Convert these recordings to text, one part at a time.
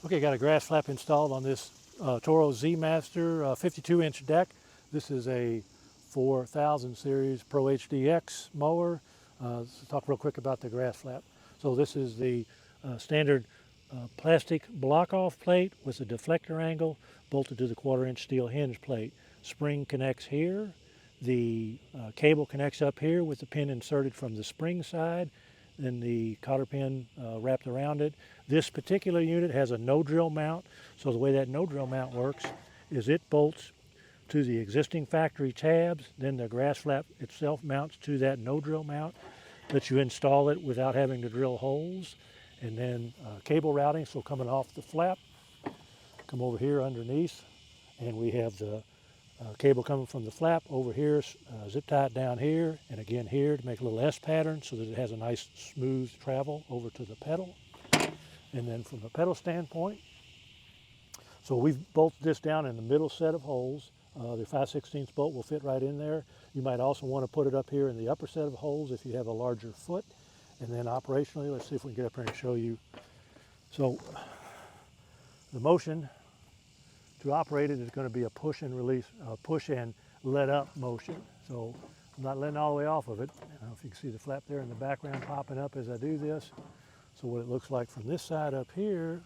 Okay, got a GrassFlap installed on this Toro Z-Master 52-inch deck. This is a 4000 series Pro HDX mower. Let's talk real quick about the GrassFlap. So this is the standard plastic block-off plate with a deflector angle bolted to the 1/4-inch steel hinge plate. Spring connects here. The cable connects up here with the pin inserted from the spring side. Then the cotter pin wrapped around it. This particular unit has a no-drill mount. So the way that no-drill mount works is it bolts to the existing factory tabs. Then the GrassFlap itself mounts to that no-drill mount. Lets you install it without having to drill holes. And then cable routing, so coming off the flap, come over here underneath, and we have the cable coming from the flap over here, zip tied down here, and again here to make a little S pattern so that it has a nice smooth travel over to the pedal. And then from the pedal standpoint, so we've bolted this down in the middle set of holes. The 5/16 bolt will fit right in there. You might also want to put it up here in the upper set of holes if you have a larger foot. And then operationally, let's see if we can get up here and show you. So the motion to operate it is going to be a push and release, push and let up motion. So I'm not letting all the way off of it. I don't know if you can see the flap there in the background popping up as I do this. So what it looks like from this side up here,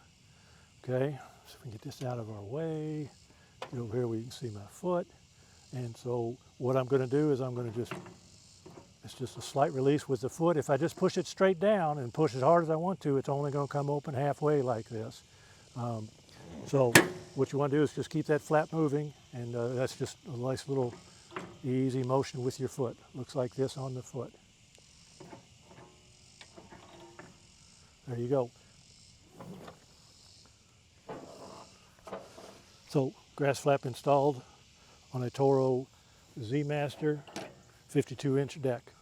okay, so if we can get this out of our way, get over here where you can see my foot. And so what I'm going to do is I'm going to it's just a slight release with the foot. If I just push it straight down and push as hard as I want to, it's only going to come open halfway like this. So what you want to do is just keep that flap moving, and that's just a nice little easy motion with your foot. Looks like this on the foot. There you go. So GrassFlap installed on a Toro Z-Master 52-inch deck.